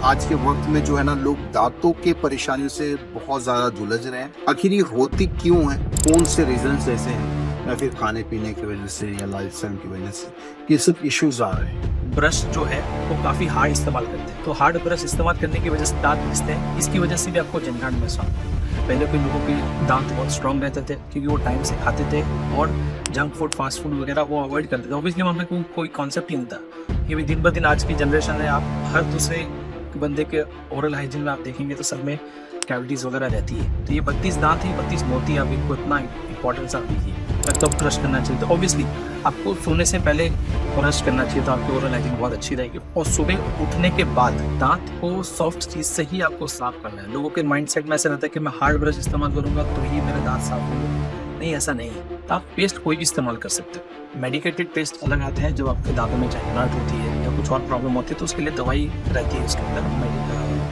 आज के वक्त में जो है ना लोग दांतों के परेशानियों से बहुत ज्यादा जुलझ रहे हैं। आखिर ये होती क्यों है, कौन से रीजंस ऐसे हैं, या फिर खाने पीने की वजह से या लाइफस्टाइल की वजह से ये सब इश्यूज आ रहे हैं। ब्रश जो है वो काफ़ी हार्ड इस्तेमाल करते हैं, तो हार्ड ब्रश इस्तेमाल करने की वजह से दांत घिसते हैं। इसकी वजह से भी आपको झंझाट महसूस होता है। पहले के लोगों के दांत बहुत स्ट्रांग रहते थे क्योंकि वो टाइम से खाते थे और जंक फूड, फास्ट फूड वगैरह वो अवॉइड करते थे। ऑब्वियसली वहाँ पे कोई कॉन्सेप्ट ही नहीं था। ये भी दिन ब दिन आज की जनरेशन है, आप हर दूसरे बंदे के ओरल हाइजीन में आप देखेंगे तो सब में कैविटीज़ वगैरह रहती है। तो ये 32 दांत है, 32 मोती, आप इनको इतना इंपॉर्टेंस आप दीजिए। कब ब्रश करना चाहिए, तो ऑब्वियसली आपको सोने से पहले ब्रश करना चाहिए, तो आपकी ओरल हाइजीन बहुत अच्छी रहेगी। और सुबह उठने के बाद दांत को सॉफ्ट चीज़ से ही आपको साफ करना है। लोगों के माइंडसेट में ऐसा रहता है कि मैं हार्ड ब्रश इस्तेमाल करूंगा तो ही मेरे दांत साफ होंगे। नहीं, ऐसा नहीं है। तो आप पेस्ट कोई भी इस्तेमाल कर सकते हो। मेडिकेटेड पेस्ट अलग आते हैं, जब आपके दांतों में झंझनाहट होती है या कुछ और प्रॉब्लम होती है तो उसके लिए दवाई रहती है उसके अंदर,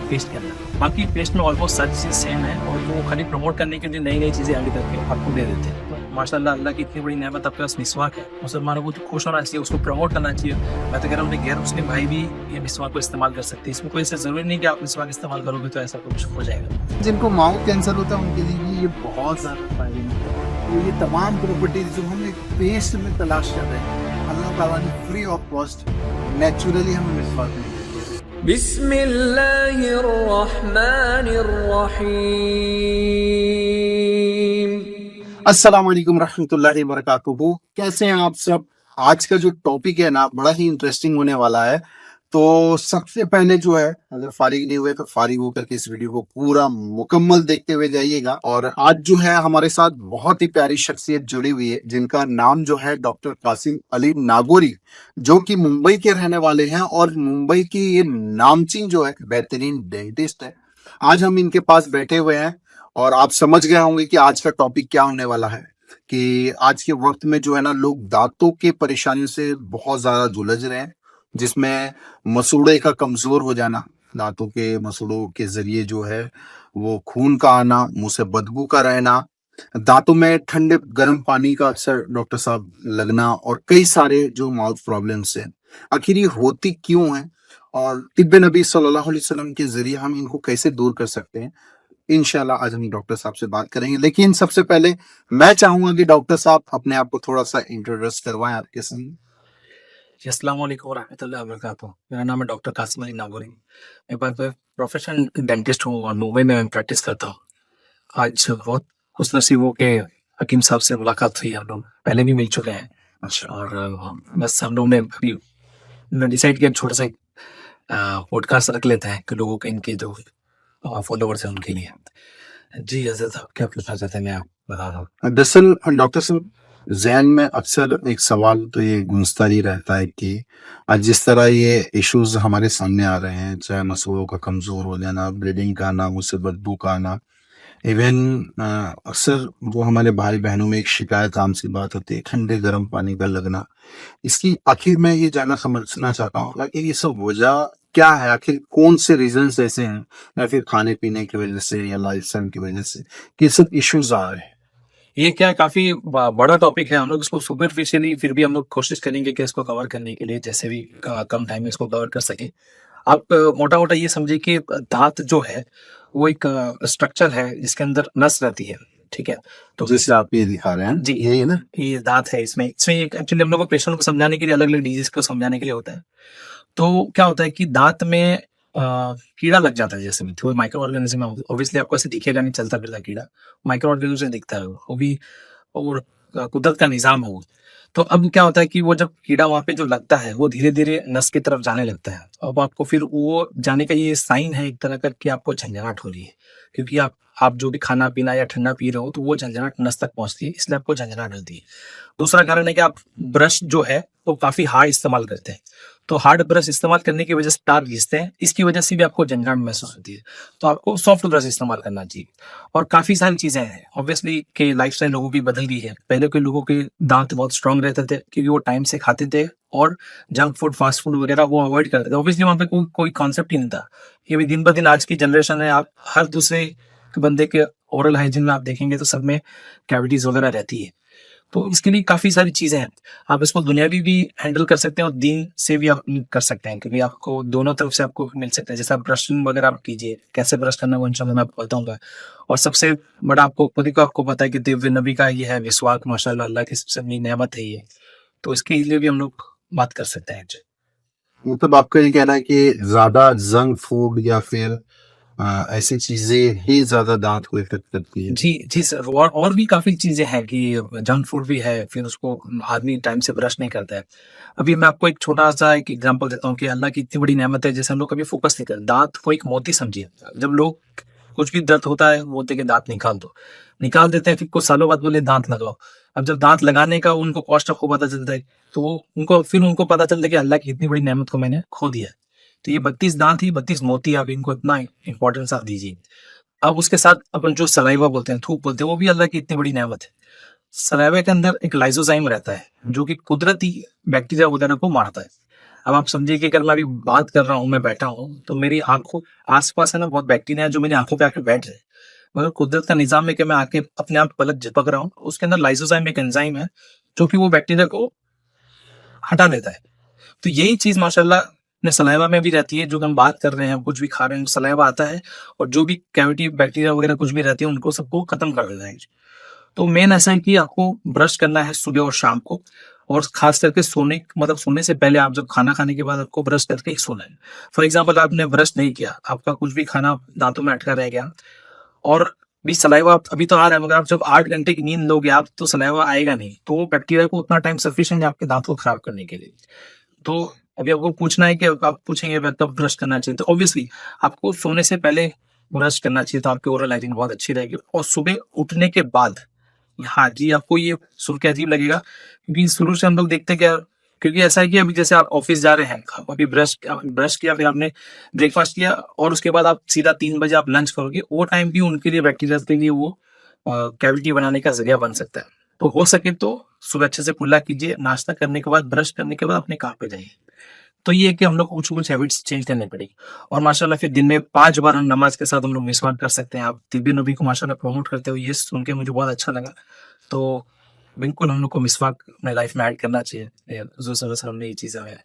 पेस्ट के अंदर। बाकी पेस्ट में ऑलमोस्ट सारी चीज़ सेम है और वो खाली प्रमोट करने के लिए नई नई चीज़ें ऐड करके आपको दे देते हैं। तो माशाल्लाह, अल्लाह की इतनी बड़ी नेमत आपके पास मिसवाक है, मुसलमानों को तो खुश होना चाहिए, उसको प्रमोट करना चाहिए। मैं तो कह रहा हूँ गैर मुस्लिम भाई भी ये मिसवाक को इस्तेमाल कर सकते हैं। इसमें कोई ऐसा ज़रूरी नहीं कि आप मिसवाक इस्तेमाल करोगे तो ऐसा कुछ हो जाएगा। जिनको माउथ कैंसर होता है उनके लिए भी ये बहुत ज्यादा फायदेमंद है। तो ये तमाम प्रॉपर्टीज जो हम एक पेस्ट में तलाश कर रहे हैं, अल्लाह ताला ने फ्री ऑफ कॉस्ट नेचुरली हमें मिसवाक में दे दिया। अस्सलाम वालेकुम रहमतुल्लाहि व बरकातुहू। कैसे हैं आप सब? आज का जो टॉपिक है ना बड़ा ही इंटरेस्टिंग होने वाला है। तो सबसे पहले जो है, अगर फारिग नहीं हुए तो फारिग होकर के इस वीडियो को पूरा मुकम्मल देखते हुए जाइएगा। और आज जो है हमारे साथ बहुत ही प्यारी शख्सियत जुड़ी हुई है जिनका नाम जो है डॉक्टर कासिम अली नागौरी, जो कि मुंबई के रहने वाले हैं और मुंबई की ये नामचीन जो है बेहतरीन डेंटिस्ट है। आज हम इनके पास बैठे हुए हैं और आप समझ गए होंगे कि आज का टॉपिक क्या होने वाला है। कि आज के वक्त में जो है ना लोग दांतों के परेशानियों से बहुत ज्यादा जुलझ रहे हैं, जिसमें मसूड़े का कमजोर हो जाना, दांतों के मसूड़ों के जरिए जो है वो खून का आना, मुंह से बदबू का रहना, दांतों में ठंडे गर्म पानी का अक्सर डॉक्टर साहब लगना और कई सारे जो माउथ प्रॉब्लम्स हैं। आखिर ये होती क्यों है और तिब्बे नबी सल्लल्लाहु अलैहि वसल्लम के जरिए हम इनको कैसे दूर कर सकते हैं, इंशाल्लाह आज हम डॉक्टर साहब से बात करेंगे। लेकिन सबसे पहले मैं चाहूंगा कि डॉक्टर साहब अपने आप को थोड़ा सा इंट्रोड्यूस करवाएं आपके सामने। जी, अस्सलाम वालेकुम रहमतुल्लाहि व बरकातुहू। मेरा नाम है डॉक्टर कासिम अली नागौरी। मैं प्रोफेशनल डेंटिस्ट हूँ और मुंबई में प्रैक्टिस करता हूँ। आज बहुत खुशनसीब हूँ कि हकीम साहब से मुलाकात हुई। हम लोग पहले भी मिल चुके हैं। अच्छा। और बस हम लोग ने अभी डिसाइड किया छोटा सा पॉडकास्ट रख लेते हैं कि लोगों के, इनके जो फॉलोवर्स हैं उनके लिए। जी हजरत, आप क्या पूछना चाहते हैं, मैं आपको बता दूँ। दरअसल डॉक्टर साहब, जहन में अक्सर एक सवाल तो ये गूंजता ही रहता है कि आज जिस तरह ये इश्यूज हमारे सामने आ रहे हैं, चाहे मसूड़ों का कमजोर हो जाना, ब्लीडिंग का आना, मुंह से बदबू का आना, इवन अक्सर वो हमारे भाई बहनों में एक शिकायत आम सी बात होती है, ठंडे गर्म पानी का लगना। इसकी आखिर मैं ये जानना समझना चाहता हूँ कि ये सब वजह क्या है, आखिर कौन से रीजंस ऐसे हैं, या फिर खाने पीने की वजह से या लाइफस्टाइल की वजह से कि ये सब इश्यूज आ रहे हैं। ये क्या काफी बड़ा टॉपिक है। हम लोग इसको सुपरफिशियली फिर भी हम लोग कोशिश करेंगे कि इसको कवर करने के लिए जैसे भी कम टाइम में इसको कवर कर सके। आप मोटा मोटा ये समझिए कि दांत जो है वो एक स्ट्रक्चर है जिसके अंदर नस रहती है, ठीक है। तो जैसे आप ये दिखा रहे हैं, जी, यही है ना। ये दांत है। इसमें इसमें एक्चुअली हम लोग को पेशेंट को समझाने के लिए, अलग अलग डिजीज को समझाने के लिए होता है। तो क्या होता है कि दांत में कीड़ा लग जाता है, जैसे में तो माइक्रो ऑर्गेनिज्म है। ऑब्वियसली आपको ऐसे दिखेगा नहीं, चलता फिरता कीड़ा माइक्रो ऑर्गेनिज्म से दिखता है वो भी, और कुदरत का निजाम है वो। तो अब क्या होता है कि वो जब कीड़ा वहां पे जो लगता है वो धीरे धीरे नस की तरफ जाने लगता है। अब आपको फिर वो जाने का ये साइन है एक तरह का कि आपको झंझनाहट हो रही है, क्योंकि आप जो भी खाना पीना या ठंडा पी रहे हो तो वो झंझनाहट नस तक पहुंचती है, इसलिए आपको झंझनाहट होती है। दूसरा कारण है कि आप ब्रश जो है वो काफी हार्ड इस्तेमाल करते हैं, तो हार्ड ब्रश इस्तेमाल करने की वजह से दांत घिसते हैं। इसकी वजह से भी आपको झंझनाहट महसूस होती है, तो आपको सॉफ्ट ब्रश इस्तेमाल करना चाहिए। और काफी सारी चीजें हैं ऑब्वियसली कि लाइफस्टाइल लोगों की बदल गई है। पहले के लोगों के दांत बहुत स्ट्रांग रहते थे क्योंकि वो टाइम से खाते थे और जंक फूड, फास्ट फूड वगैरह वो अवॉइड करते थे। ऑब्वियसली वहाँ पे कोई कॉन्सेप्ट ही नहीं था। ये भी दिन ब दिन आज की जनरेशन है, आप हर दूसरे बंदे के ओरल हाइजीन में आप देखेंगे तो सब में कैविटीज वगैरह रहती है। तो इसके लिए काफ़ी सारी चीज़ें हैं। आप इसको दुनियावी भी हैंडल कर सकते हैं और दीन से भी आप कर सकते हैं, क्योंकि आपको दोनों तरफ से आपको मिल सकता है। जैसे आप ब्रशिंग वगैरह आप कीजिए, कैसे ब्रश करना है वो इंशाल्लाह मैं आपको बताऊँगा। और सबसे बड़ा आपको खुद ही को आपको पता है कि दिव्य नबी का ये है मिसवाक, माशाल्लाह अल्लाह की सबसे बड़ी नेमत है ये। तो इसके लिए भी हम लोग बात कर सकते हैं। जी। मतलब आपका ये कहना है कि ज्यादा जंक फूड या फिर ऐसी चीजें ही ज्यादा दांत को इफेक्ट करती है? जी, जी सर। और भी काफ़ी चीज़ें हैं कि जंक फूड भी है, फिर उसको आदमी टाइम से ब्रश नहीं करता है। अभी मैं आपको एक छोटा-सा एक एग्ज़ाम्पल देता हूँ कि अल्लाह की इतनी बड़ी नेमत है, जैसे हम लोग कभी फ़ोकस नहीं करते। दाँत को एक मोती समझिए। जब लोग कुछ भी दर्द होता है, बोलते हैं कि दाँत निकाल दो। निकाल देते हैं, फिर कुछ सालों बाद बोले दाँत लगाओ। अब जब दाँत लगाने का उनको कॉस्ट ऑफ को पता चलता है, तो उनको पता चलता है कि अल्लाह की इतनी बड़ी नेमत को मैंने खो दिया है। तो ये 32 दाँत ही 32 मोती, आप इनको इतना इम्पोर्टेंस आप दीजिए। अब उसके साथ अपन जो सलाइवा बोलते हैं, थूक बोलते हैं, वो भी अल्लाह की इतनी बड़ी नेमत है। सलाइवा के अंदर एक लाइसोजाइम रहता है, जो कि कुदरती बैक्टीरिया वगैरह को मारता है। अब आप समझिए कि अगर मैं अभी बात कर रहा हूँ, मैं बैठा हूँ, तो मेरी आँखों आस-पास है ना बहुत बैक्टीरिया है जो मेरी आँखों पे आके बैठ रहे हैं। मगर कुदरत का निज़ाम है कि मैं आके अपने आप पलक झपक रहा हूँ, उसके अंदर लाइसोजाइम एक एंजाइम है, जो कि वो बैक्टीरिया को हटा देता है। तो यही चीज़ माशाल्लाह अपने सलाइवा में भी रहती है। जो हम बात कर रहे हैं, कुछ भी खा रहे हैं, सलाइवा आता है और जो भी कैविटी बैक्टीरिया वगैरह कुछ भी रहती है, उनको सबको खत्म कर देता है। तो मेन ऐसा है कि आपको ब्रश करना है सुबह और शाम को, और खास करके सोने से पहले, आप जब खाना खाने के बाद आपको ब्रश करके ही सोना है। फॉर एग्जाम्पल आपने ब्रश नहीं किया, आपका कुछ भी खाना दांतों में अटका रह गया, और भी सलाइवा आप अभी तो आ रहा है, मगर आप जब 8 घंटे की नींद लोगे आप, तो सलाइवा आएगा नहीं, तो वो बैक्टीरिया को उतना टाइम सफिशिएंट है आपके दांत को खराब करने के लिए। तो अभी आपको पूछना है कि आप पूछेंगे मैं कब ब्रश करना चाहिए, तो ऑब्वियसली आपको सोने से पहले ब्रश करना चाहिए, तो आपकी ओरल हाइजीन बहुत अच्छी रहेगी। और सुबह उठने के बाद, हाँ जी, आपको ये सुन के अजीब लगेगा, क्योंकि शुरू से हम लोग देखते हैं क्या, क्योंकि ऐसा है कि अभी जैसे आप ऑफिस जा रहे हैं, आप अभी ब्रश किया, फिर आपने ब्रेकफास्ट किया, और उसके बाद आप सीधा 3 बजे आप लंच करोगे, वो टाइम भी उनके लिए, बैक्टीरिया के लिए वो कैविटी बनाने का जरिया बन सकता है। तो हो सके तो सुबह अच्छे से कुल्ला कीजिए, नाश्ता करने के बाद, ब्रश करने के बाद अपने काम पे जाइए। तो ये है कि हम लोग को कुछ हैबिट्स चेंज करनी पड़ेगी। और माशाल्लाह फिर दिन में 5 बार हम नमाज के साथ हम लोग मिसवाक कर सकते हैं। आप तिब्बी नबी को माशाल्लाह प्रमोट करते हो, ये सुन के मुझे बहुत अच्छा लगा। तो बिल्कुल हम लोग को मिसवाक अपने लाइफ में ऐड करना चाहिए। हुज़ूर सल्लल्लाहु अलैहि वसल्लम ने ये चीज़ हमें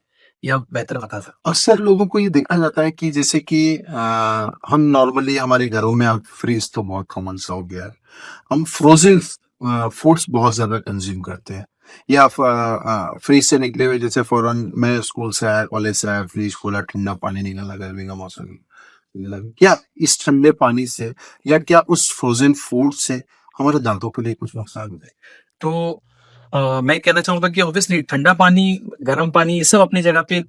यह बेहतर बता था। अक्सर लोगों को ये देखा जाता है कि जैसे कि हम नॉर्मली हमारे घरों में अब फ्रीज तो बहुत कॉमन सा हो गया है। हम फ्रोजन फूड्स बहुत ज्यादा कंज्यूम करते हैं, या फ्रीज से निकले हुए, जैसे फौरन मैं स्कूल से आया, कॉलेज से आया, फ्रीज खोला, ठंडा पानी निकला, गर्मी का मौसम निकला, क्या इस ठंडे पानी से या क्या उस फ्रोजन फूड से हमारे दांतों के लिए कुछ नुकसान होता है? तो मैं कहना चाहूँगा कि ऑब्वियसली ठंडा पानी, गर्म पानी, ये सब अपनी जगह पे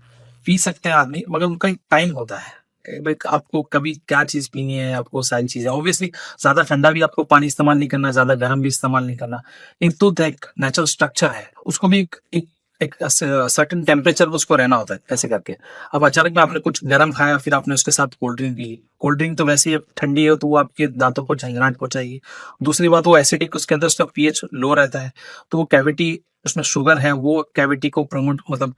पी सकते हैं आदमी, मगर उनका एक टाइम होता है। भाई आपको कभी क्या चीज़ पीनी है, आपको सारी चीज़ें ऑब्वियसली, ज़्यादा ठंडा भी आपको पानी इस्तेमाल नहीं करना, ज़्यादा गर्म भी इस्तेमाल नहीं करना। एक तो एक नेचुरल स्ट्रक्चर है, उसको भी एक सर्टेन टेम्परेचर में उसको रहना होता है, ऐसे करके। अब अचानक में आपने कुछ गर्म खाया, फिर आपने उसके साथ कोल्ड ड्रिंक पी ली। कोल्ड ड्रिंक तो वैसे ही ठंडी है, तो वो आपके दांतों को झंझनाहट पहुंचाएगी। दूसरी बात, वो एसिडिक, उसके अंदर उसका पीएच लो रहता है, तो वो कैविटी, उसमें शुगर है, वो कैविटी को प्रमोट मतलब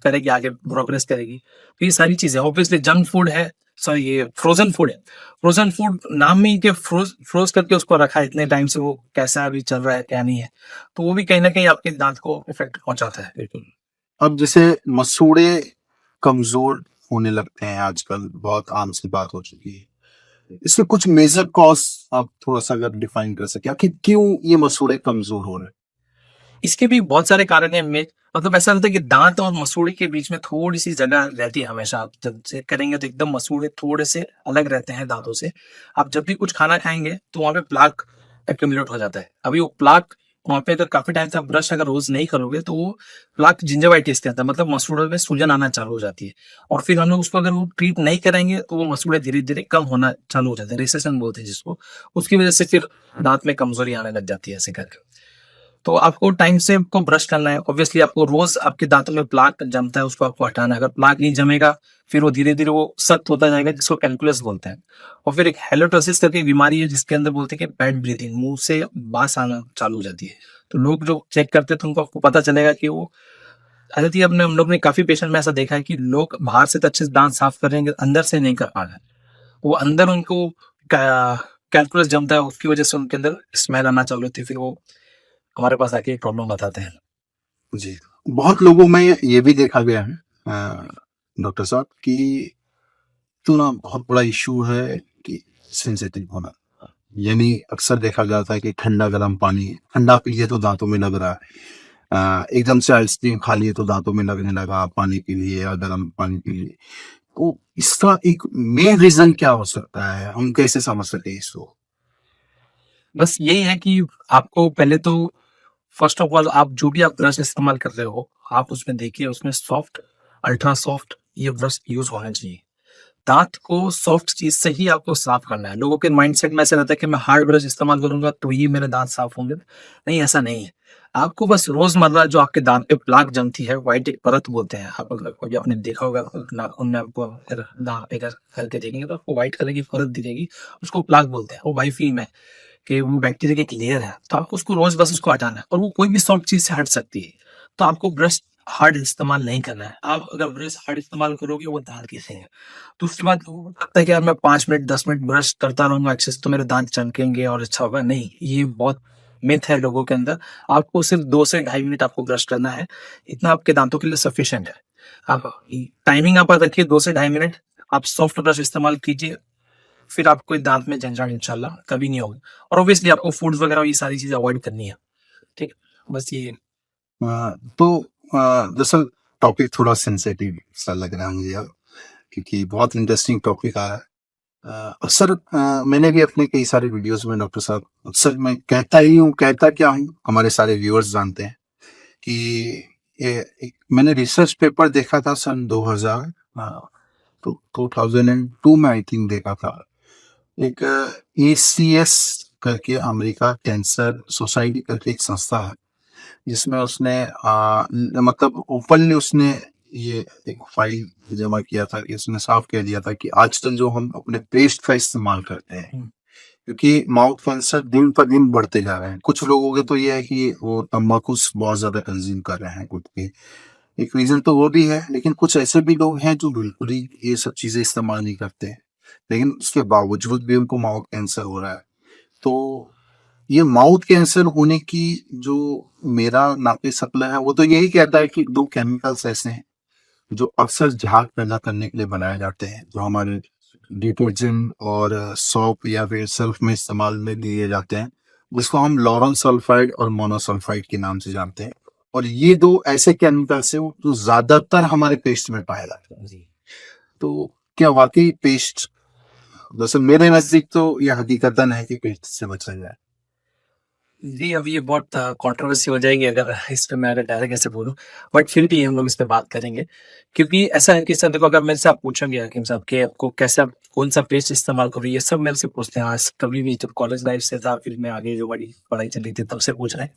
करेगी, आगे प्रोग्रेस करेगी। तो ये सारी चीजें ऑब्वियसली, जंक फूड है, सॉरी ये फ्रोजन फूड है। फ्रोजन फूड नाम में ही कि फ्रोज करके उसको रखा है इतने टाइम से, वो कैसा अभी चल रहा है क्या नहीं है, तो वो भी कहीं ना कहीं आपके दांत को इफेक्ट पहुंचाता है। बिल्कुल। अब जैसे मसूड़े कमजोर होने लगते हैं आजकल, बहुत आम सी बात हो चुकी है। इसके कुछ मेजर कॉज आप थोड़ा सा अगर डिफाइन कर सके, आखिर क्यों ये मसूड़े कमजोर हो रहे हैं? इसके भी बहुत सारे कारण हैं। मतलब ऐसा होता है कि दांत और मसूड़े के बीच में थोड़ी सी जगह रहती है हमेशा। आप जब चेक करेंगे तो एकदम मसूड़े थोड़े से अलग रहते हैं दांतों से। आप जब भी कुछ खाना खाएंगे तो वहां पे प्लाक एक्यूमुलेट हो जाता है। अभी वो प्लाक वहां पे अगर काफी टाइम से आप ब्रश अगर रोज नहीं करोगे तो वो प्लाक जिंजरवाइटिस कहता है, मतलब मसूड़ों में सूजन आना चालू हो जाती है। और फिर हम लोग उसको अगर वो ट्रीट नहीं करेंगे तो वो मसूड़े धीरे धीरे कम होना चालू हो जाते हैं, रिसेशन बोलते हैं जिसको। उसकी वजह से फिर दांत में कमजोरी आने लग जाती है, ऐसे करके। तो आपको टाइम से आपको ब्रश करना है। ऑब्वियसली आपको रोज आपके दांतों में प्लाक जमता है, उसको आपको हटाना है। अगर प्लाक नहीं जमेगा फिर वो धीरे धीरे वो सख्त होता जाएगा, जिसको कैलकुलस बोलते हैं। और फिर एक हेलोटोसिस करके बीमारी है, जिसके अंदर बोलते हैं कि बैड ब्रीथिंग, मुंह से बास आना चालू हो जाती है। तो लोग जो चेक करते हैं तो उनको आपको पता चलेगा कि वो हालत ही अपने, हम लोग ने काफी पेशेंट में ऐसा देखा है कि लोग बाहर से तो अच्छे से दांत साफ कर रहे हैं, अंदर से नहीं कर पा रहे हैं। वो अंदर उनको कैलकुलस जमता है, उसकी वजह से उनके अंदर स्मेल आना चालू होती है, फिर वो हमारे पास आके प्रॉब्लम बताते हैं। जी, बहुत लोगों में ये भी देखा गया है डॉक्टर साहब कि इतना बहुत बड़ा इशू है कि सेंसिटिव होना। यानी अक्सर देखा जाता है कि ठंडा गर्म पानी, ठंडा पी लिए तो दांतों में लग रहा है, एकदम से आइसक्रीम खा लिए तो दांतों में लगने लगा, पानी पी लिए या गर्म पानी पी लिए। तो इसका एक मेन रीजन क्या हो सकता है, हम कैसे समझ सके इसको? बस यही है कि आपको पहले तो फर्स्ट ऑफ ऑल आप जो भी आप ब्रश इस्तेमाल कर रहे हो, आप उसमें देखिए उसमें सॉफ्ट, अल्ट्रा सॉफ्ट ये ब्रश यूज़ होना चाहिए। दाँत को सॉफ्ट चीज़ से ही आपको साफ करना है। लोगों के माइंडसेट में ऐसा रहता है कि मैं हार्ड ब्रश इस्तेमाल करूँगा तो ही मेरे दाँत साफ होंगे। नहीं, ऐसा नहीं है। आपको बस रोज़मर्रा जो आपके दाँत पे प्लाक जमती है, व्हाइट एक परत बोलते हैं। आप अगर कभी आपने देखा होगा नाखून में आपको अगर दाँत पे अगर करके देखेंगे तो आपको व्हाइट कलर की परत दिखेगी, उसको प्लाक बोलते हैं। वो बायोफ़िल्म है कि वो बैक्टीरिया की एक लेयर है। तो आपको उसको रोज़ बस उसको हटाना है और वो कोई भी सॉफ्ट चीज़ से हट सकती है। तो आपको ब्रश हार्ड इस्तेमाल नहीं करना है। आप अगर ब्रश हार्ड इस्तेमाल करोगे वो दाँत घिसेंगे। तो उसके बाद लोगों को लगता है कि यार मैं 5 मिनट 10 मिनट ब्रश करता रहूँगा अच्छे से तो मेरे दाँत चमकेंगे और अच्छा होगा। नहीं, ये बहुत मिथ है लोगों के अंदर। आपको सिर्फ़ 2 से ढाई मिनट आपको ब्रश करना है। इतना आपके दाँतों के लिए सफिशिएंट है। आप टाइमिंग आप रखिए 2 से ढाई मिनट। आप सॉफ्ट ब्रश इस्तेमाल कीजिए। फिर आपको दाँत में झंझट इंशाल्लाह कभी नहीं होगी। और ऑब्वियसली आपको फूड्स वगैरह ये सारी चीज़ें अवॉइड करनी है। ठीक है? बस ये तो दरअसल टॉपिक थोड़ा सेंसिटिव सा लग रहा है मुझे अब, क्योंकि बहुत इंटरेस्टिंग टॉपिक आ रहा है। अक्सर मैंने भी अपने कई सारे वीडियोस में डॉक्टर साहब अक्सर मैं कहता ही हूँ, कहता क्या हूँ, हमारे सारे व्यूअर्स जानते हैं कि ये एक मैंने रिसर्च पेपर देखा था सन 2000 तो 2002 में आई थिंक देखा था। एक ACS करके अमेरिका कैंसर सोसाइटी करके एक संस्था है, जिसमें उसने मतलब ओपनली उसने ये एक फाइल जमा किया था कि उसने साफ कह दिया था कि आजकल जो हम अपने पेस्ट का इस्तेमाल करते हैं, क्योंकि माउथ कैंसर दिन पर दिन बढ़ते जा रहे हैं। कुछ लोगों के तो ये है कि वो तम्बाकू बहुत ज्यादा कंज्यूम कर रहे हैं खुद के, एक रीजन तो वो भी है, लेकिन कुछ ऐसे भी लोग हैं जो बिल्कुल ही ये सब चीजें इस्तेमाल नहीं करते हैं, लेकिन उसके बावजूद भी उनको माउथ कैंसर हो रहा है। तो ये माउथ कैंसर होने की जो मेरा नापे शक्ल है वो तो यही कहता है कि दो केमिकल्स ऐसे हैं जो अक्सर झाग पैदा करने के लिए बनाए जाते हैं, जो हमारे डिटर्जेंट और सोप या फिर सर्फ में इस्तेमाल में लिए जाते हैं, जिसको हम लॉरन सल्फाइड और मोनोसल्फाइड के नाम से जानते हैं। और ये दो ऐसे केमिकल्स हैं जो ज्यादातर हमारे पेस्ट में पाए जाते हैं। जी। तो क्या वाकई पेस्ट, दरअसल मेरे नजदीक तो यह हकीकतन है कि पेस्ट से बचा जाए। जी, अब ये बहुत कंट्रोवर्सी हो जाएगी अगर इस पे मैं अगर डायरेक्ट ऐसे बोलूँ, बट फिर भी हम लोग इस पे बात करेंगे। क्योंकि ऐसा है कि सर देखो अगर मेरे से आप पूछोगे हकीम साहब कि आपको कैसा कौन-सा पेस्ट इस्तेमाल करूँ, ये सब मेरे से पूछते हैं। आज कभी भी जब कॉलेज लाइफ से था फिर मैं आगे जो बड़ी पढ़ाई चल रही थी तब से पूछ रहे हैं।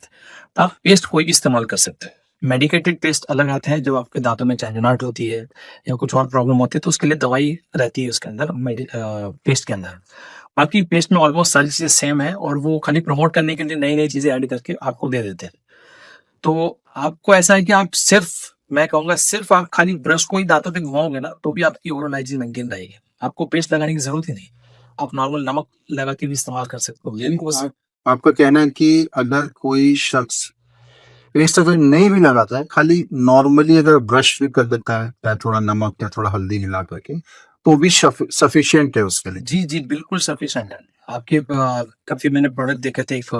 तो आप पेस्ट कोई भी इस्तेमाल कर सकते हैं। मेडिकेटेड पेस्ट अलग आते हैं जब आपके दाँतों में झंझनाहट होती है या कुछ और प्रॉब्लम होती है तो उसके लिए दवाई रहती है उसके अंदर पेस्ट के अंदर। बाकी पेस्ट में ऑलमोस्ट सारी चीज़ें सेम है और वो खाली प्रमोट करने के लिए नई-नई चीज़ें ऐड करके आपको दे देते हैं। तो आपको ऐसा है कि आप सिर्फ़ मैं कहूँगा सिर्फ़ आप खाली ब्रश को ही दाँतों पे घुमाओगे ना तो भी आपकी ओरल हाइजीन मेंटेन रहेगी। आपको पेस्ट लगाने की ज़रूरत ही नहीं। आप नॉर्मल नमक लगा के भी इस्तेमाल कर सकते हो। यानी आपका कहना है कि अगर कोई शख्स पेस्ट अगर नहीं भी लगाता है, खाली नॉर्मली अगर ब्रश भी कर देता है या थोड़ा नमक या थोड़ा हल्दी मिला करके, तो भी सफिशिएंट है उसके लिए। जी, जी, बिल्कुल सफिशिएंट है। आपके काफ़ी मैंने प्रोडक्ट देखे थे एक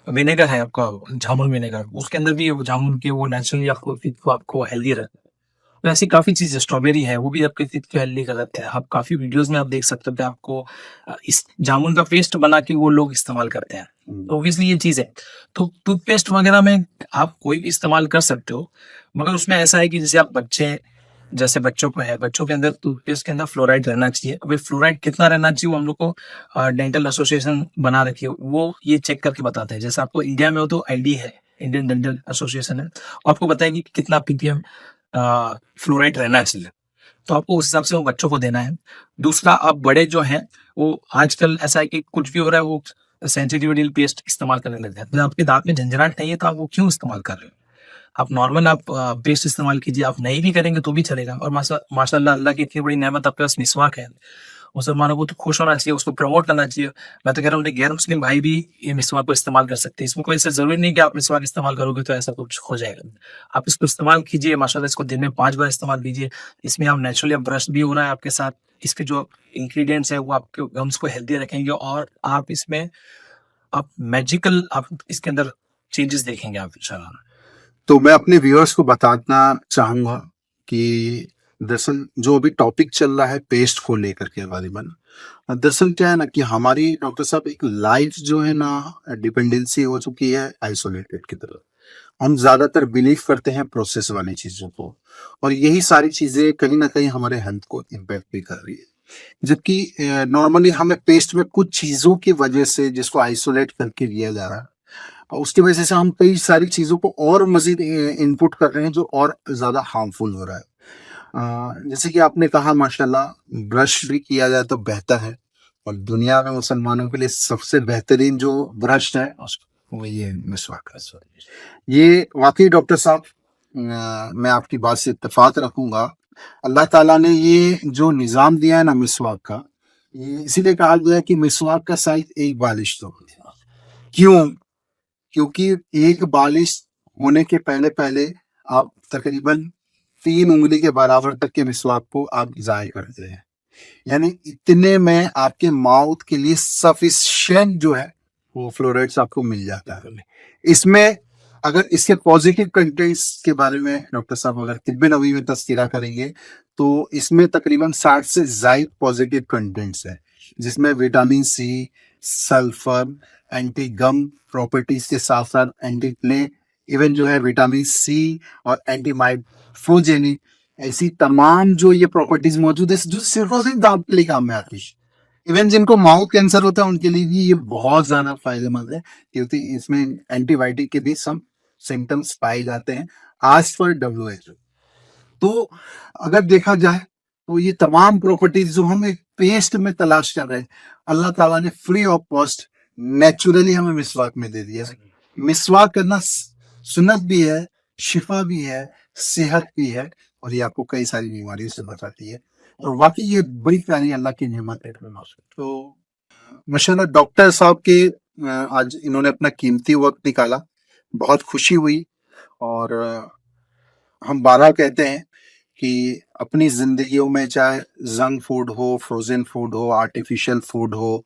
विनेगर है आपका जामुन विनेगर, उसके अंदर भी वो जामुन के वो नेचुरली आपको टीथ को आपको हेल्दी रखता है। तो ऐसी काफ़ी चीज़ें स्ट्रॉबेरी है, वो भी आपके टीथ को हेल्दी कराता है। आप काफ़ी वीडियोज़ में आप देख सकते हो कि आपको इस जामुन का पेस्ट बना के वो लोग इस्तेमाल करते हैं। तो ऑब्वियसली ये चीज़ है। तो टूथपेस्ट वगैरह में आप कोई भी इस्तेमाल कर सकते हो, मगर उसमें ऐसा है कि जैसे आप जैसे बच्चों को है, बच्चों के अंदर टूथपेस्ट के अंदर फ्लोराइड रहना चाहिए। अभी फ्लोराइड कितना रहना चाहिए वो हम लोग को डेंटल एसोसिएशन बना रखी है, वो ये चेक करके बताते हैं। जैसे आपको इंडिया में हो तो आईडी है, इंडियन डेंटल एसोसिएशन है, आपको बताएगी कि कितना पीपीएम फ्लोराइड रहना चाहिए। तो आपको उस हिसाब से वो बच्चों को देना है। दूसरा आप बड़े जो हैं, वो आजकल ऐसा है कि कुछ भी हो रहा है वो सेंसिटिविटी पेस्ट इस्तेमाल करने लग जाते हैं। आपके दाँत में झंझनाहट नहीं है तो आप वो क्यों इस्तेमाल कर रहे हो? आप नॉर्मल आप पेस्ट इस्तेमाल कीजिए, आप नहीं भी करेंगे तो भी चलेगा और माशाल्लाह अल्लाह की इतनी बड़ी नेमत आपके पास मिसवाक है, मुसलमानों को तो खुश होना चाहिए, उसको प्रमोट करना चाहिए। मैं तो कह रहा हूँ गैर मुस्लिम भाई भी ये मिसवाक को इस्तेमाल कर सकते हैं। इसमें कोई ऐसा ज़रूरी नहीं कि आप मिसवाक इस्तेमाल करोगे तो ऐसा कुछ हो जाएगा। आप इसको इस्तेमाल कीजिए माशाल्लाह, इसको दिन में 5 बार इस्तेमाल कीजिए। इसमें आप नेचुरली अब ब्रश भी हो रहा है आपके साथ। इसके जो इंग्रीडिएंट्स हैं वो आपके गम्स को हेल्दी रखेंगे और आप इसमें आप मैजिकल आप इसके अंदर चेंजेस देखेंगे आप इंशाल्लाह। तो मैं अपने व्यूअर्स को बताना चाहूंगा कि दरअसल जो अभी टॉपिक चल रहा है पेस्ट को लेकर के गालिबन, दरअसल क्या है ना कि हमारी डॉक्टर साहब एक लाइफ जो है ना डिपेंडेंसी हो चुकी है आइसोलेटेड की तरफ। हम ज्यादातर बिलीव करते हैं प्रोसेस वाली चीजों को, और यही सारी चीजें कहीं ना कहीं हमारे हेल्थ को इम्पैक्ट भी कर रही है। जबकि नॉर्मली हमें पेस्ट में कुछ चीजों की वजह से जिसको आइसोलेट करके दिया जा रहा है, और उसकी वजह से हम कई सारी चीजों को और मजीद इनपुट कर रहे हैं जो और ज्यादा हार्मफुल हो रहा है। जैसे कि आपने कहा माशाल्लाह, ब्रश भी किया जाए तो बेहतर है, और दुनिया में मुसलमानों के लिए सबसे बेहतरीन जो ब्रश है वो ये मिसवाक है। ये वाकई डॉक्टर साहब, मैं आपकी बात से इत्तेफाक रखूंगा। अल्लाह ताला ने ये जो निज़ाम दिया है ना मिसवाक का, ये इसीलिए कहा गया है कि मिसवाक का साइज एक बालिश तो हो। क्यों? क्योंकि एक बालिश होने के पहले पहले आप तकरीबन 3 उंगली के बराबर तक के मिसवाक को आप ज़ाय करते हैं, यानी इतने में आपके माउथ के लिए सफिशिएंट जो है वो फ्लोराइड्स आपको मिल जाता है। इसमें अगर इसके पॉजिटिव कंटेंट्स के बारे में डॉक्टर साहब अगर तिब्बे नबवी में तस्कीरा करेंगे तो इसमें तकरीबन 60 से ज़ायद पॉजिटिव कंटेंट्स है, जिसमें विटामिन सी, सल्फर, एंटी गम प्रॉपर्टीज के साथ साथ एंटी प्ले, इवन जो है विटामिन सी और एंटी माइक्रोजेनिक, ऐसी तमाम जो ये प्रॉपर्टीज मौजूद है जो सिर्फ और सिर्फ दांत के लिए काम में आती है। इवन जिनको माउथ कैंसर होता है उनके लिए भी ये बहुत ज्यादा फायदेमंद है, क्योंकि इसमें एंटीबायोटिक के भी सम सिम्टम्स पाए जाते हैं आज पर WHO। तो अगर देखा जाए तो ये तमाम प्रॉपर्टीज जो हम एक पेस्ट में तलाश कर रहे हैं, अल्लाह ताला ने फ्री ऑफ कॉस्ट नेचुरली हमें मिसवाक में दे दिया है। मिसवाक करना सुन्नत भी है, शिफा भी है, सेहत भी है, और ये आपको कई सारी बीमारियों से बचाती है, और वाकई ये बड़ी प्यारी अल्लाह की नेमत है। तो माशाल्लाह डॉक्टर साहब के आज इन्होंने अपना कीमती वक्त निकाला, बहुत खुशी हुई। और हम बारहा कहते हैं कि अपनी जिंदगियों में चाहे जंक फूड हो, फ्रोजन फूड हो, आर्टिफिशियल फूड हो,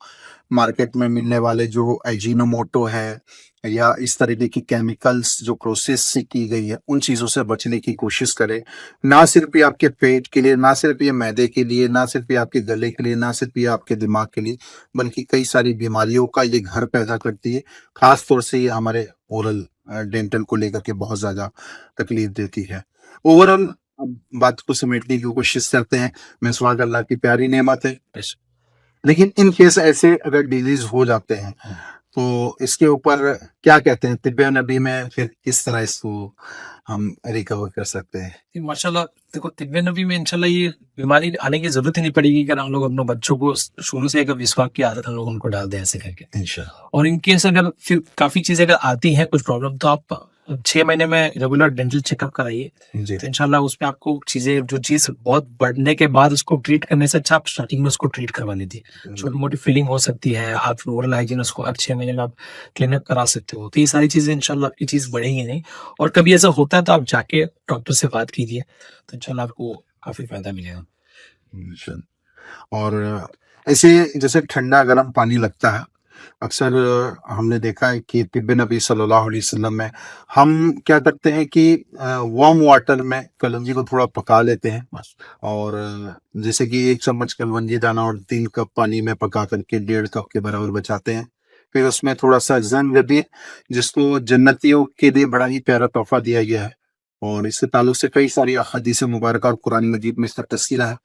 मार्केट में मिलने वाले जो एजिनोमोटो है या इस तरीके की केमिकल्स जो प्रोसेस से की गई है, उन चीज़ों से बचने की कोशिश करें। ना सिर्फ ये आपके पेट के लिए, ना सिर्फ ये मैदे के लिए, ना सिर्फ ये आपके गले के लिए, ना सिर्फ ये आपके दिमाग के लिए, बल्कि कई सारी बीमारियों का ये घर पैदा करती है। खास तौर से ये हमारे ओरल डेंटल को लेकर के बहुत ज़्यादा तकलीफ देती है। ओवरऑल अब बात को समेटने की कोशिश करते हैं। मिसवाक अल्लाह की प्यारी नेमत है, लेकिन इन केस ऐसे अगर डिजीज हो जाते हैं तो इसके ऊपर क्या कहते हैं तिब्बे नबी में, फिर किस तरह इसको हम रिकवर कर सकते हैं? माशाल्लाह देखो, तिब्बे नबी में इंशाल्लाह ये बीमारी आने की जरूरत ही नहीं पड़ेगी अगर हम लोग अपने बच्चों को शुरू से अगर मिसवाक की आदत हम लोग उनको डाल दें ऐसे करके इंशाल्लाह। और इनकेस अगर फिर काफी चीजें अगर आती हैं कुछ प्रॉब्लम, तो आप 6 महीने में रेगुलर डेंटल चेकअप कराइए। जी तो इंशाल्लाह उसमें आपको चीजें, जो चीज बहुत बढ़ने के बाद उसको ट्रीट करने से अच्छा आप स्टार्टिंग में उसको ट्रीट करवा लीजिए। छोटी मोटी फीलिंग हो सकती है, आप ओरल हाइजीन उसको 6 महीने में आप क्लीनअप करा सकते हो। तो ये सारी चीजें इंशाल्लाह आपकी चीज बढ़ेगी नहीं, और कभी ऐसा होता है तो आप जाके डॉक्टर से बात कीजिए, तो इंशाल्लाह आपको काफी फायदा मिलेगा। इंशाल्लाह। और ऐसे जैसे ठंडा गर्म पानी लगता है, अक्सर हमने देखा है कि तिब्बे नबी सल्लल्लाहु अलैहि वसल्लम में हम क्या करते हैं कि वार्म वाटर में कलंजी को थोड़ा पका लेते हैं बस, और जैसे कि 1 चम्मच कलवंजी दाना और 3 कप पानी में पका करके 1.5 कप के बराबर बचाते हैं। फिर उसमें थोड़ा सा ज़ंजबील, जिसको जन्नतियों के लिए बड़ा ही प्यारा तोहफा दिया गया है, और इसके ताल्लुक से कई सारी हदीस मुबारक और कुरान मजीद में इसका तस्कीरा है।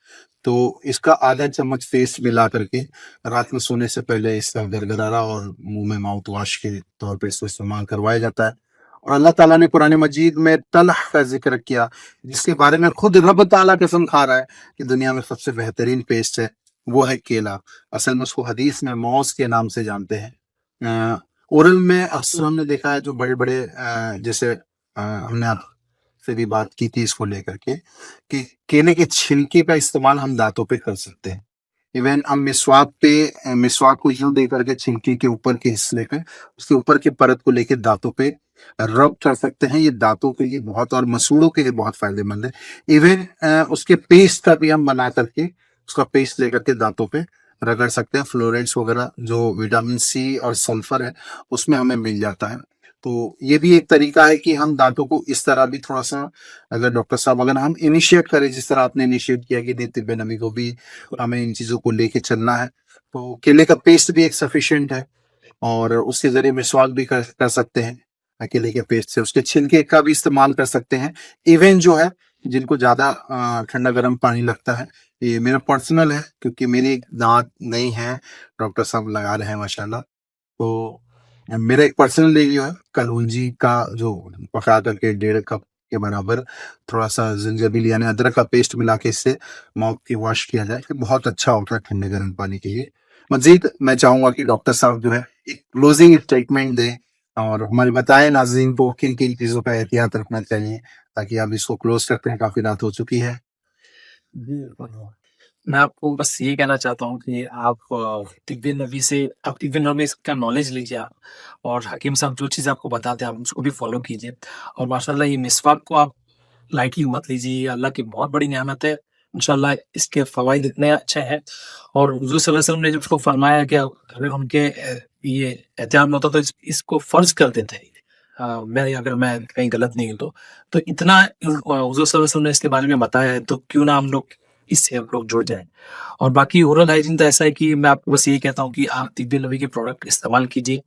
तो इसका आधा चम्मच फेस मिला करके रात में सोने से पहले इसका गरगरारा और मुंह में माउथ वॉश के तौर पे इसको इस्तेमाल करवाया जाता है। और अल्लाह ताला ने कुरान मजीद में तलह का जिक्र किया, जिसके बारे में खुद रब ताला कसम खा रहा है कि दुनिया में सबसे बेहतरीन पेस्ट है वो है केला। असल में उसको हदीस में मौज के नाम से जानते हैं। ओरल में अक्सर हमने देखा है जो बड़े बड़े जैसे हमने आप से भी बात की थी इसको लेकर के कि केले के छिलके का इस्तेमाल हम दांतों पे कर सकते हैं, इवन हम मिसवाक को यूं दे करके छिलके के ऊपर के हिस्से पे उसके ऊपर की परत को लेके दांतों पे रब कर सकते हैं। ये दांतों के लिए बहुत और मसूड़ों के लिए बहुत फायदेमंद है। इवन उसके पेस्ट का भी हम बना करके उसका पेस्ट लेकर के दांतों पे रगड़ सकते हैं। फ्लोराइड्स वगैरह जो विटामिन सी और सल्फर है उसमें हमें मिल जाता है। तो ये भी एक तरीका है कि हम दांतों को इस तरह भी थोड़ा सा, अगर डॉक्टर साहब अगर हम इनिशिएट करें जिस तरह आपने इनिशिएट किया कि नहीं तिब्बे नबी को भी हमें इन चीजों को लेके चलना है, तो केले का पेस्ट भी एक सफिशिएंट है और उसके जरिए मिसवाक भी कर सकते हैं। केले के पेस्ट से उसके छिलके का भी इस्तेमाल कर सकते हैं। इवन जो है जिनको ज्यादा ठंडा गर्म पानी लगता है, ये मेरा पर्सनल है क्योंकि मेरे एक दांत नहीं है, डॉक्टर साहब लगा रहे हैं माशाल्लाह। तो मेरा एक पर्सनल रिव्यू है, कलौंजी का जो पका करके 1.5 कप के बराबर थोड़ा सा जिंजबील यानी अदरक का पेस्ट मिला के इससे माउथ की वॉश किया जाए, ये बहुत अच्छा होता है ठंडे गर्म पानी के लिए। मजीद मैं चाहूंगा कि डॉक्टर साहब जो है एक क्लोजिंग स्टेटमेंट दें और हमारे बताएं नाज़रीन को किन किन चीजों का एहतियात रखना चाहिए ताकि आप इसको क्लोज करते हैं, काफी रात हो चुकी है। मैं आपको बस ये कहना चाहता हूँ कि आप तिब्बे नबी से आप तिब्बे नबी का नॉलेज लीजिए आप, और हकीम साहब जो चीज़ आपको बताते हैं आप उसको भी फॉलो कीजिए। और माशाल्लाह ये मिसवाक को आप लाइटली मत लीजिए, ये अल्लाह की बहुत बड़ी नेमत है। इंशाल्लाह इसके फ़वाइद इतने अच्छे हैं, और हुज़ूर सल्लल्लाहु अलैहि वसल्लम ने जब उसको फरमाया कि अगर उनके ये एहतियाम में होता तो इसको फ़र्ज़ कर देते थे। अगर मैं कहीं गलत नहीं हूँ तो इतना हुज़ूर सल्लल्लाहु अलैहि वसल्लम ने इसके बारे में बताया है, तो क्यों ना हम लोग इससे हम लोग जुड़ जाएँ। और बाकी ओरल हाइजीन तो ऐसा है कि मैं आपको बस यही कहता हूँ कि आप तिब्बे नबी के प्रोडक्ट इस्तेमाल कीजिए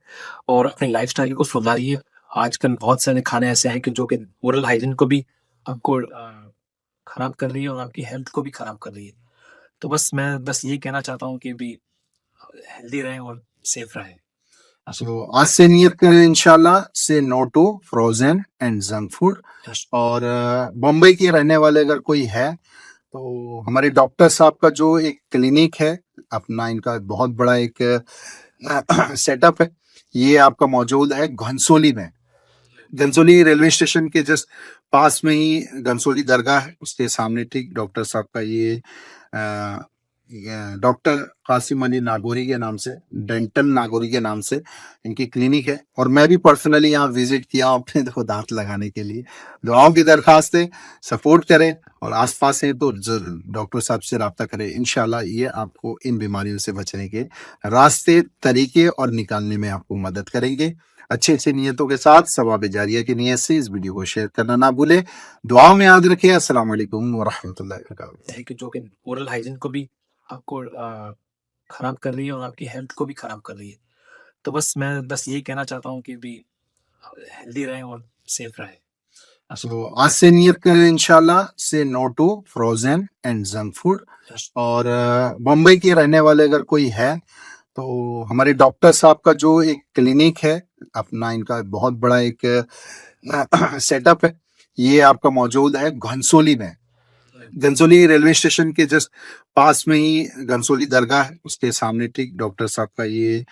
और अपनी लाइफ़स्टाइल को सुधारिए। आजकल बहुत सारे खाने ऐसे हैं कि जो कि ओरल हाइजीन को भी आपको खराब कर रही है और आपकी हेल्थ को भी खराब कर रही है। तो बस मैं बस यही कहना चाहता हूँ कि भी हेल्दी रहें और सेफ रहें। तो आज से नियत करें इंशाल्लाह से no to frozen and junk food. और बम्बई के रहने वाले अगर कोई है तो हमारे डॉक्टर साहब का जो एक क्लिनिक है अपना, इनका बहुत बड़ा एक सेटअप है, ये आपका मौजूद है घनसोली में। घनसोली रेलवे स्टेशन के जस्ट पास में ही घनसोली दरगाह है, उसके सामने ठीक डॉक्टर साहब का ये डॉक्टर कासिम अली नागौरी के नाम से, डेंटल नागौरी के नाम से इनकी क्लिनिक है। और मैं भी पर्सनली यहाँ विजिट किया अपने देखो दांत लगाने के लिए। दुआओं की दरखास्त है, सपोर्ट करें और आसपास है तो डॉक्टर साहब से रब्ता करें। इंशाल्लाह ये आपको इन बीमारियों से बचने के रास्ते, तरीके और निकालने में आपको मदद करेंगे। अच्छी अच्छी नीयतों के साथ सवाब जारिया की नीयत से इस वीडियो को शेयर करना ना भूले। दुआओं में याद रखिए। अस्सलाम वालेकुम व रहमतुल्लाहि व बरकातहू। कि जो कि ओरल हाइजीन को भी आपको खराब कर रही है और आपकी हेल्थ को भी खराब कर रही है। तो बस मैं बस यही कहना चाहता हूँ कि भी हेल्दी रहें और सेफ रहें। तो आज से नियत करें इंशाल्लाह से no to frozen and junk food. और बम्बई के रहने वाले अगर कोई है तो हमारे डॉक्टर साहब का जो एक क्लिनिक है अपना, इनका बहुत बड़ा एक सेटअप है, ये आपका मौजूद है घनसोली में। घनसोली रेलवे स्टेशन के जस्ट पास में ही घनसोली दरगाह है, उसके सामने ठीक डॉक्टर साहब का ये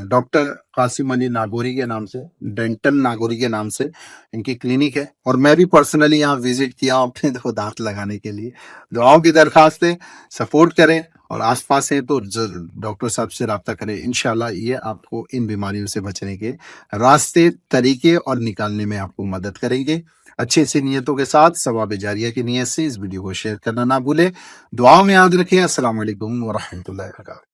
डॉक्टर कासिम अली नागौरी के नाम से, डेंटल नागौरी के नाम से इनकी क्लिनिक है। और मैं भी पर्सनली यहाँ विजिट किया अपने देखो दांत लगाने के लिए। दुआओं की दरखास्त है, सपोर्ट करें और आसपास है तो डॉक्टर साहब से रब्ता करें। इंशाल्लाह ये आपको इन बीमारियों से बचने के रास्ते, तरीके और निकालने में आपको मदद करेंगे। अच्छी अच्छी नीयतों के साथ सवाब जारिया की नीयत से इस वीडियो को शेयर करना ना भूले। दुआओं में याद रखें। अस्सलाम वालेकुम व रहमतुल्लाहि व बरकातहू।